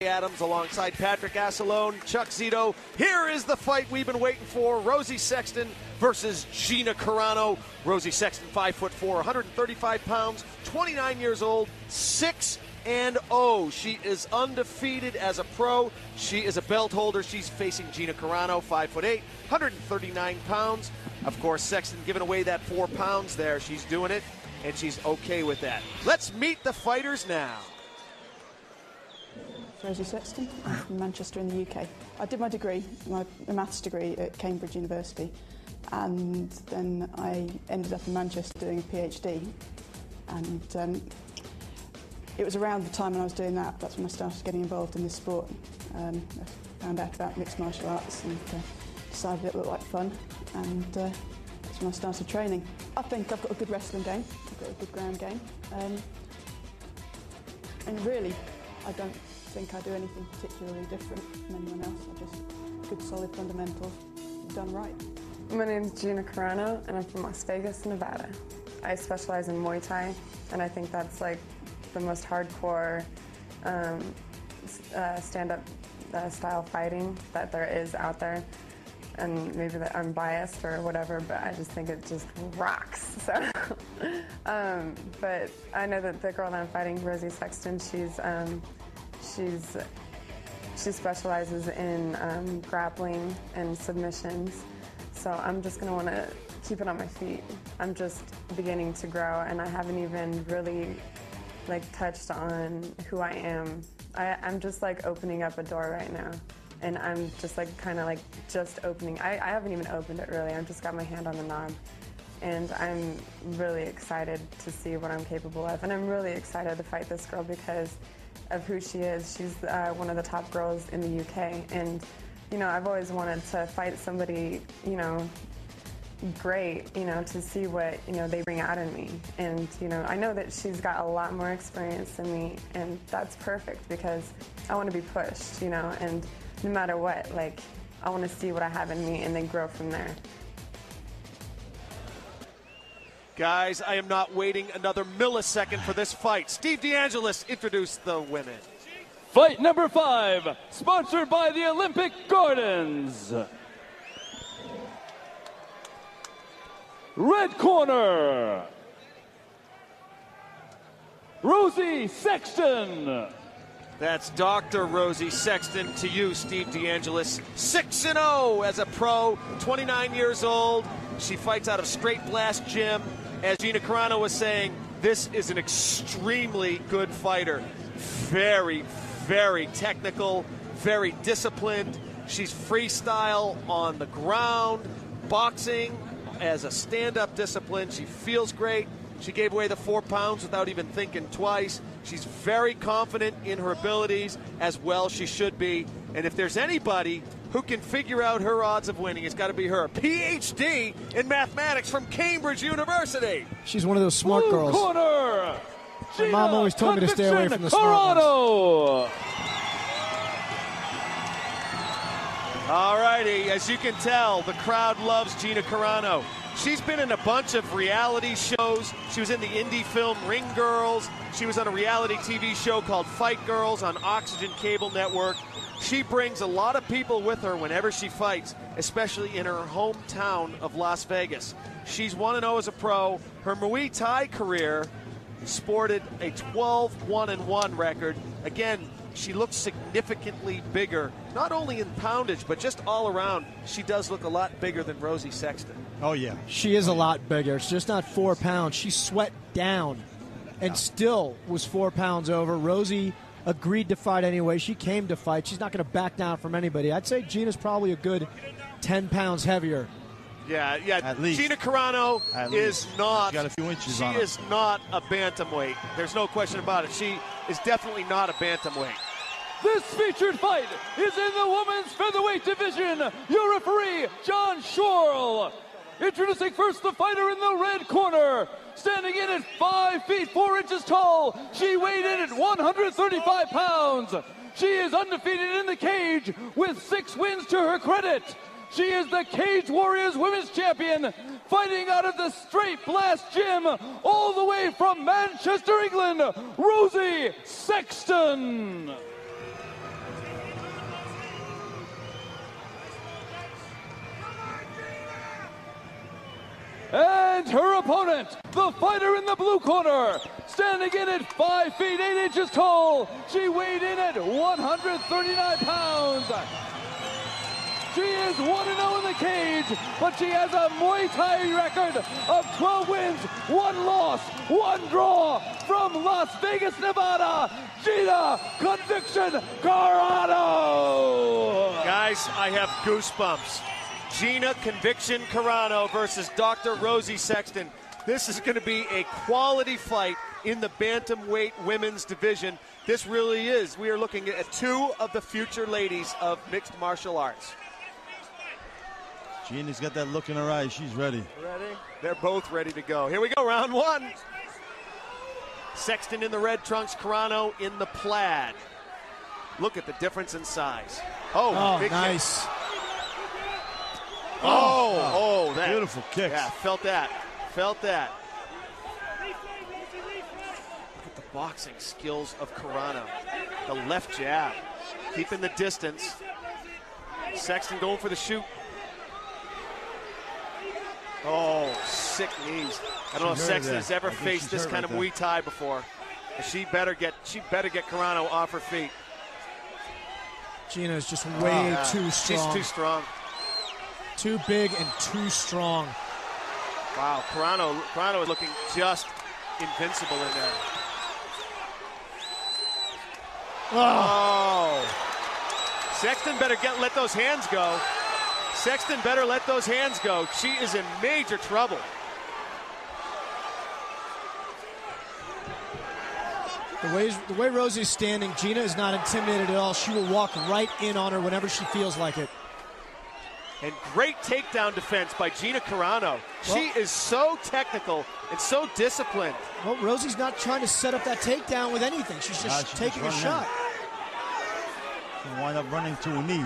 Adams alongside Patrick Assalone, Chuck Zito. Here is the fight we've been waiting for. Rosi Sexton versus Gina Carano. Rosi Sexton, 5'4", 135 pounds, 29 years old, 6-0. She is undefeated as a pro. She is a belt holder. She's facing Gina Carano, 5'8", 139 pounds. Of course, Sexton giving away that 4 pounds there. She's doing it, and she's okay with that. Let's meet the fighters now. Rosi Sexton. I'm from Manchester in the UK. I did my degree, my maths degree at Cambridge University, and then I ended up in Manchester doing a PhD. And it was around the time when I was doing that, that's when I started getting involved in this sport. I found out about mixed martial arts and decided it looked like fun, and that's when I started training. I think I've got a good wrestling game, I've got a good ground game, and really, I don't think I do anything particularly different from anyone else. I just good solid fundamentals done right. My name is Gina Carano and I'm from Las Vegas, Nevada. I specialize in Muay Thai, and I think that's like the most hardcore stand-up style fighting that there is out there. And maybe that I'm biased or whatever, but I just think it just rocks. So, but I know that the girl that I'm fighting, Rosi Sexton, she specializes in grappling and submissions, so I'm just going to want to keep it on my feet. I'm just beginning to grow, and I haven't even really touched on who I am. I'm just opening up a door right now, and I'm just just opening. I haven't even opened it really. I've just got my hand on the knob, and I'm really excited to see what I'm capable of, and I'm really excited to fight this girl because of who she is. She's one of the top girls in the UK, and I've always wanted to fight somebody great, to see what they bring out in me. And I know that she's got a lot more experience than me, and that's perfect because I want to be pushed, and no matter what, I want to see what I have in me and then grow from there. Guys, I am not waiting another millisecond for this fight. Steve DeAngelis, introduce the women. Fight number 5, sponsored by the Olympic Gardens. Red corner, Rosi Sexton. That's Dr. Rosi Sexton to you, Steve DeAngelis. 6-0 as a pro, 29 years old. She fights out of Straight Blast Gym. As Gina Carano was saying, this is an extremely good fighter. Very, very technical, very disciplined. She's freestyle on the ground, boxing as a stand-up discipline. She feels great. She gave away the 4 pounds without even thinking twice. She's very confident in her abilities, as well she should be. And if there's anybody who can figure out her odds of winning, it's got to be her. PhD in mathematics from Cambridge University. She's one of those smart Blue girls. Corner, My mom always told me to stay away from the smart Carano. ones. All righty, as you can tell, the crowd loves Gina Carano. She's been in a bunch of reality shows. She was in the indie film Ring Girls. She was on a reality TV show called Fight Girls on Oxygen Cable Network. She brings a lot of people with her whenever she fights, especially in her hometown of Las Vegas. She's 1-0 as a pro. Her Muay Thai career sported a 12-1-1 record. Again, she looks significantly bigger, not only in poundage, but just all around. She does look a lot bigger than Rosi Sexton. Oh, yeah. She is a lot bigger. It's just not 4 pounds. She sweat down and still was 4 pounds over. Rosi agreed to fight anyway. She came to fight. She's not going to back down from anybody. I'd say Gina's probably a good 10 pounds heavier. Yeah. At least. Gina Carano is not. Got a few inches she on her. is not a bantamweight. There's no question about it. She is definitely not a bantamweight. This featured fight is in the women's featherweight division. Your referee, John Schorl. Introducing first the fighter in the red corner. Standing in at 5 feet 4 inches tall. She weighed in at 135 pounds. She is undefeated in the cage with 6 wins to her credit. She is the Cage Warriors Women's Champion, fighting out of the Straight Blast Gym all the way from Manchester, England, Rosi Sexton. And her opponent, the fighter in the blue corner, standing in at 5 feet 8 inches tall. She weighed in at 139 pounds. She is 1-0 in the cage, but she has a Muay Thai record of 12 wins, 1 loss, 1 draw from Las Vegas, Nevada, Gina Conviction Carano. Guys, I have goosebumps. Gina Conviction Carano versus Dr. Rosi Sexton. This is going to be a quality fight in the bantamweight women's division. This really is. We are looking at 2 of the future ladies of mixed martial arts. Gina's got that look in her eyes. She's ready. Ready? They're both ready to go. Here we go, round 1. Sexton in the red trunks, Carano in the plaid. Look at the difference in size. Oh big nice. Kick. Oh, that beautiful kicks. Yeah, felt that. Felt that. Look at the boxing skills of Carano. The left jab, keeping the distance. Sexton going for the shoot. Oh, sick knees. I don't know if Sexton has ever faced this kind of Muay Thai before. She better get Carano off her feet. Gina is just way too strong. She's too strong. Too big and too strong. Wow, Carano is looking just invincible in there. Oh. Sexton better let those hands go. Sexton better let those hands go. She is in major trouble. The way Rosie's standing, Gina is not intimidated at all. She will walk right in on her whenever she feels like it. And great takedown defense by Gina Carano. She is so technical and so disciplined. Well, Rosie's not trying to set up that takedown with anything. She's just taking a shot. She'll wind up running to a knee.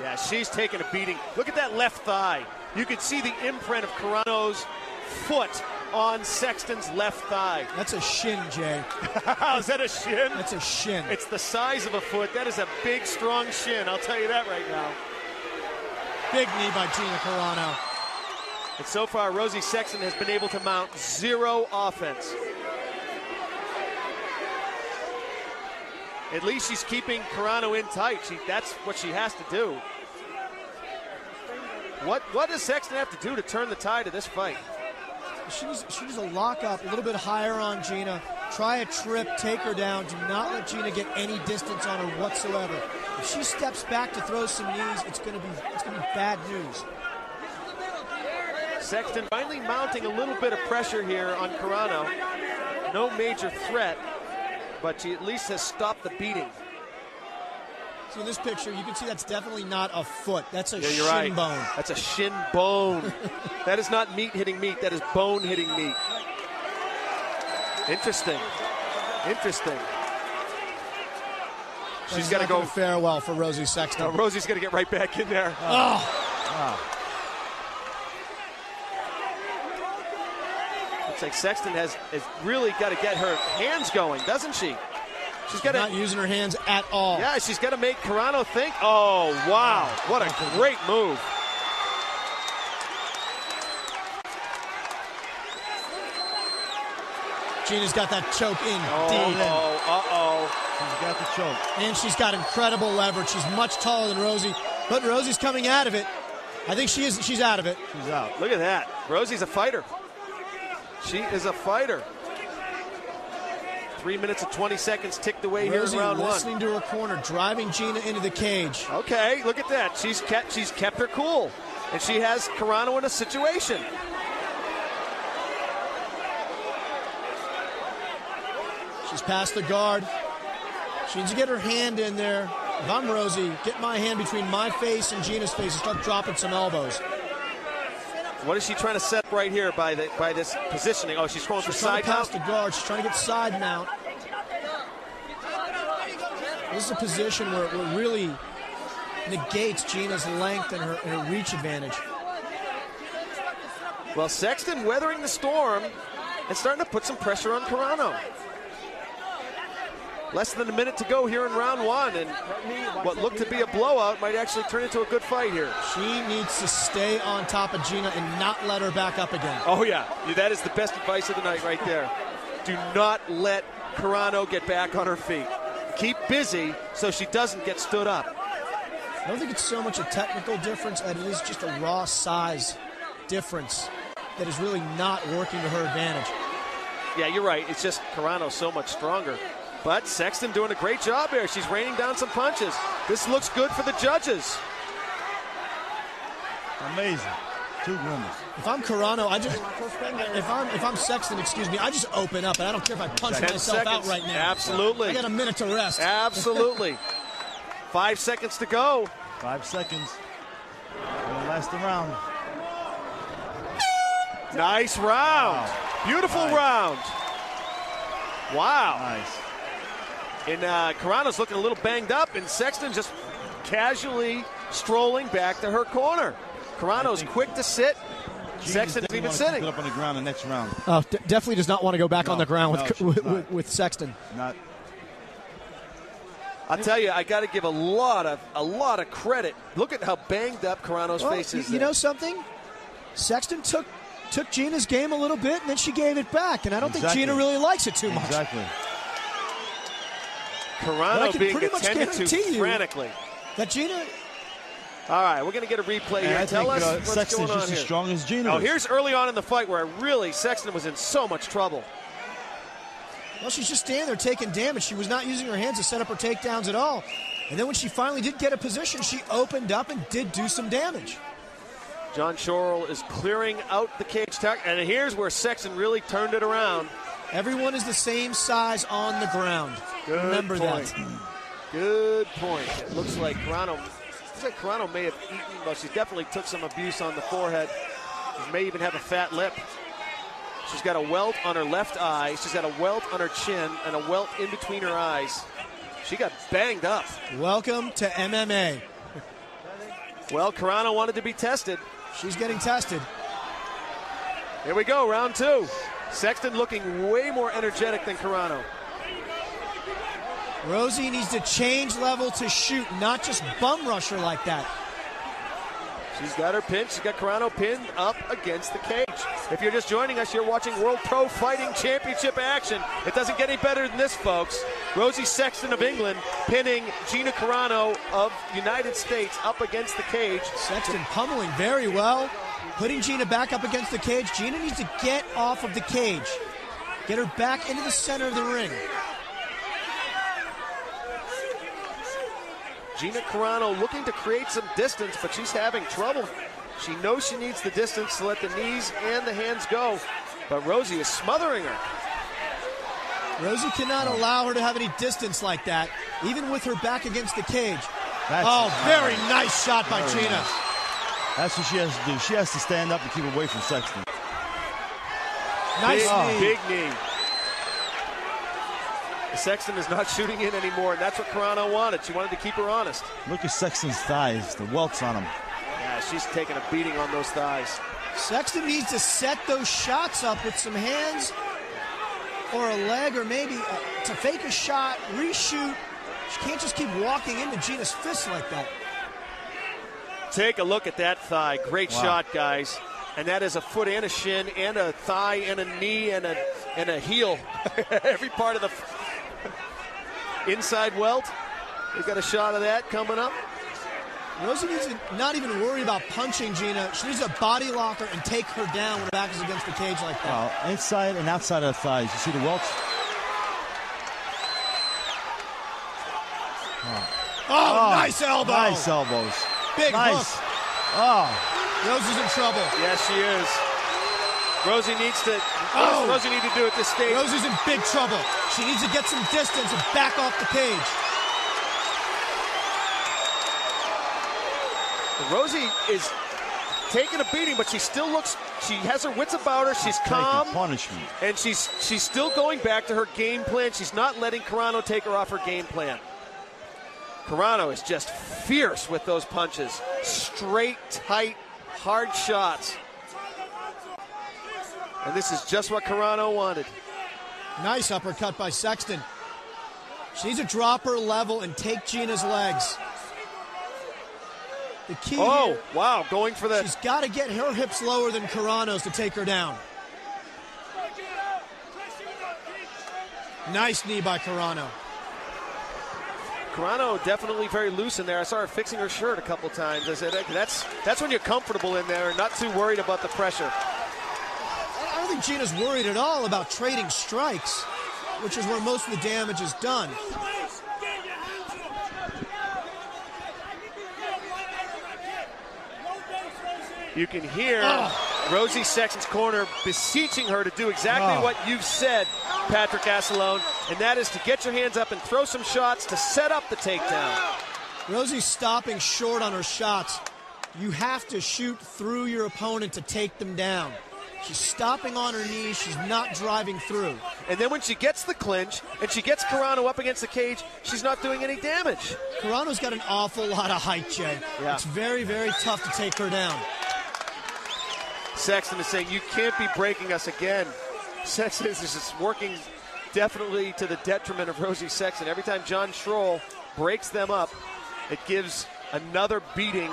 Yeah, she's taking a beating. Look at that left thigh. You can see the imprint of Carano's foot on Sexton's left thigh. That's a shin, Jay. Is that a shin? That's a shin. It's the size of a foot. That is a big, strong shin. I'll tell you that right now. Big knee by Gina Carano. And so far, Rosi Sexton has been able to mount 0 offense. At least she's keeping Carano in tight. That's what she has to do. What does Sexton have to do to turn the tide of this fight? She needs to lock up a little bit higher on Gina. Try a trip, take her down. Do not let Gina get any distance on her whatsoever. If she steps back to throw some knees, it's going to be bad news. Sexton finally mounting a little bit of pressure here on Carano. No major threat, but she at least has stopped the beating. So in this picture, you can see that's definitely not a foot. That's a shin shin bone. That's a shin bone. That is not meat hitting meat. That is bone hitting meat. Interesting. Interesting. She's got to go farewell for Rosi Sexton. No, Rosie's got to get right back in there. Looks like Sexton has really got to get her hands going, doesn't she? She's not using her hands at all. Yeah, she's got to make Carano think. Oh, wow. What a great move. Gina's got that choke in deep. She's got the choke. And she's got incredible leverage. She's much taller than Rosi, but Rosie's coming out of it. I think she's out of it. She's out. Look at that. Rosie's a fighter. She is a fighter. 3 minutes and 20 seconds ticked away here in round 1. Listening to her corner, driving Gina into the cage. Okay, look at that. She's kept her cool, and she has Carano in a situation. She's past the guard. She needs to get her hand in there. If I'm Rosi, get my hand between my face and Gina's face and start dropping some elbows. What is she trying to set right here by this positioning? Oh, she's going for side mount. Past the guard. She's trying to get side mount. This is a position where it really negates Gina's length and her reach advantage. Well, Sexton weathering the storm and starting to put some pressure on Carano. Less than a minute to go here in round one, and what looked to be a blowout might actually turn into a good fight here. She needs to stay on top of Gina and not let her back up again. Oh, yeah. That is the best advice of the night right there. Do not let Carano get back on her feet. Keep busy so she doesn't get stood up. I don't think it's so much a technical difference as it is just a raw size difference that is really not working to her advantage. Yeah, you're right. It's just Carano's so much stronger. But Sexton doing a great job here. She's raining down some punches. This looks good for the judges. Amazing. 2 winners. If I'm Carano, if I'm Sexton, excuse me, I just open up, and I don't care if I punch myself out right now. Absolutely. I got a minute to rest. Absolutely. 5 seconds to go. 5 seconds. Gonna last the round. Nice round. Wow. Beautiful Nice. round. Wow. Nice. And Carano's looking a little banged up, and Sexton just casually strolling back to her corner. Carano's quick to sit. Sexton's even sitting. Keep it up on the ground the next round. Definitely does not want to go back on the ground with Sexton. Not. Oh, I'll tell you, I got to give a lot of credit. Look at how banged up Carano's face is. You know something? Sexton took Gina's game a little bit, and then she gave it back, and I don't think Gina really likes it too much. Exactly. Carano being attended to frantically. That Gina. All right, we're going to get a replay here. Tell us what's Sexton's going on just here. as strong as Gina. Oh, here's early on in the fight where Sexton was in so much trouble. Well, she's just standing there taking damage. She was not using her hands to set up her takedowns at all. And then when she finally did get a position, she opened up and did do some damage. John Shorrell is clearing out the cage tuck, and here's where Sexton really turned it around. Everyone is the same size on the ground. Good Remember point. that. Good point. It looks like Carano may have eaten, well, she definitely took some abuse on the forehead. She may even have a fat lip. She's got a welt on her left eye. She's got a welt on her chin and a welt in between her eyes. She got banged up. Welcome to MMA. Well, Carano wanted to be tested. She's getting tested. Here we go, round 2. Sexton looking way more energetic than Carano. Rosi needs to change level to shoot, not just bum rush her like that. She's got her pinned. She's got Carano pinned up against the cage. If you're just joining us, you're watching World Pro Fighting Championship action. It doesn't get any better than this, folks. Rosi Sexton of England pinning Gina Carano of United States up against the cage. Sexton pummeling very well, putting Gina back up against the cage. Gina needs to get off of the cage, get her back into the center of the ring. Gina Carano looking to create some distance, but she's having trouble. She knows she needs the distance to let the knees and the hands go, but Rosi is smothering her. Rosi cannot allow her to have any distance like that, even with her back against the cage. Very nice shot by Gina. Nice. That's what she has to do. She has to stand up and keep away from Sexton. Nice knee. Big knee. Sexton is not shooting in anymore, and that's what Carano wanted. She wanted to keep her honest. Look at Sexton's thighs, the welts on them. Yeah, she's taking a beating on those thighs. Sexton needs to set those shots up with some hands or a leg, or maybe to fake a shot, reshoot. She can't just keep walking into Gina's fists like that. Take a look at that thigh. Great shot, guys. And that is a foot and a shin and a thigh and a knee and a heel. Every part of the inside welt. We've got a shot of that coming up. Rosi needs to not even worry about punching Gina. She needs to body lock her and take her down when her back is against the cage like that. Well, inside and outside of the thighs. You see the welts? Nice elbow. Nice elbows. Big hook. Rosie's in trouble. Yes, she is. Rosi needs to. Rosi needs to do at this stage. Rosie's in big trouble. She needs to get some distance and back off the cage. Rosi is taking a beating, but she still looks. She has her wits about her. She's calm. Punishment. And she's still going back to her game plan. She's not letting Carano take her off her game plan. Carano is just fierce with those punches. Straight, tight, hard shots. And this is just what Carano wanted. Nice uppercut by Sexton. She needs to drop her level and take Gina's legs. The key Oh, here, wow, going for the... she's got to get her hips lower than Carano's to take her down. Nice knee by Carano. Carano definitely very loose in there. I saw her fixing her shirt a couple times. I said, that's when you're comfortable in there and not too worried about the pressure. I don't think Gina's worried at all about trading strikes, which is where most of the damage is done. You can hear Rosie Sexton's corner beseeching her to do exactly what you've said, Patrick Asselone, and that is to get your hands up and throw some shots to set up the takedown. Rosie's stopping short on her shots. You have to shoot through your opponent to take them down. She's stopping on her knees. She's not driving through. And then when she gets the clinch and she gets Carano up against the cage, she's not doing any damage. Carano's got an awful lot of height, Jay. Yeah. It's very, very tough to take her down. Sexton is saying, you can't be breaking us again. Sexton is just working definitely to the detriment of Rosie Sexton. Every time John Schroll breaks them up, it gives another beating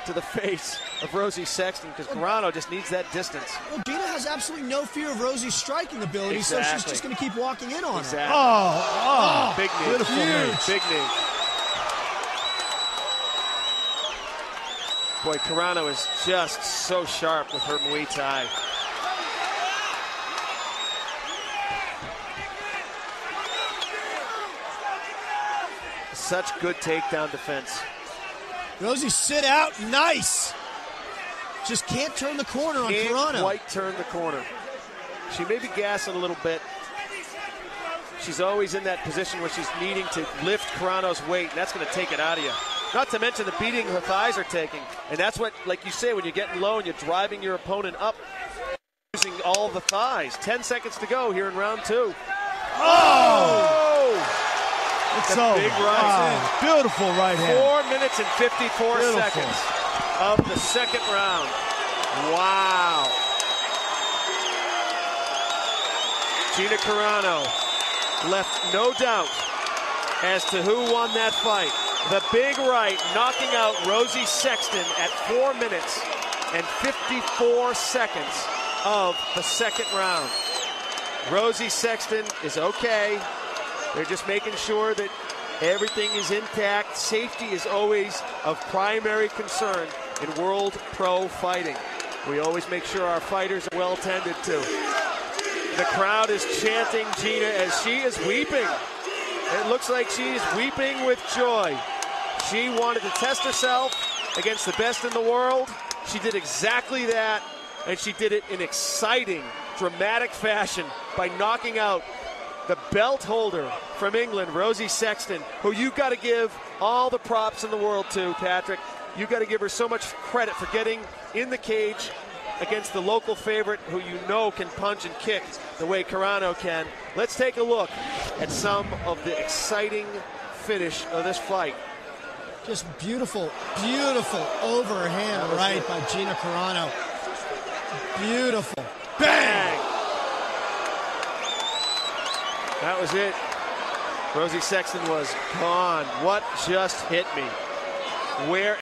to the face of Rosie Sexton because Carano just needs that distance. Well, Gina has absolutely no fear of Rosie's striking ability, so she's just going to keep walking in on her. Oh, big knee. beautiful knee. Big knee. Boy, Carano is just so sharp with her Muay Thai. Such good takedown defense. Rosie, sit out. Nice. Just can't turn the corner on Carano. Can't quite turn the corner. She may be gassing a little bit. She's always in that position where she's needing to lift Carano's weight, and that's going to take it out of you. Not to mention the beating her thighs are taking. And that's what, like you say, when you're getting low and you're driving your opponent up, using all the thighs. 10 seconds to go here in round two. Oh! It's over. Big right. Beautiful right hand. 4 minutes and 54 seconds of the second round. Wow. Gina Carano left no doubt as to who won that fight. The big right knocking out Rosie Sexton at 4 minutes and 54 seconds of the second round. Rosie Sexton is okay. They're just making sure that everything is intact. Safety is always of primary concern in world pro fighting. We always make sure our fighters are well tended to. The crowd is chanting Gina as she is weeping. It looks like she is weeping with joy. She wanted to test herself against the best in the world. She did exactly that, and she did it in exciting, dramatic fashion by knocking out the belt holder from England, Rosie Sexton, who you got to give all the props in the world to, Patrick. You got to give her so much credit for getting in the cage against the local favorite who you know can punch and kick the way Carano can. Let's take a look at some of the exciting finish of this fight. Just beautiful, beautiful overhand right by Gina Carano. Beautiful. Bang! That was it. Rosie Sexton was gone. What just hit me? Where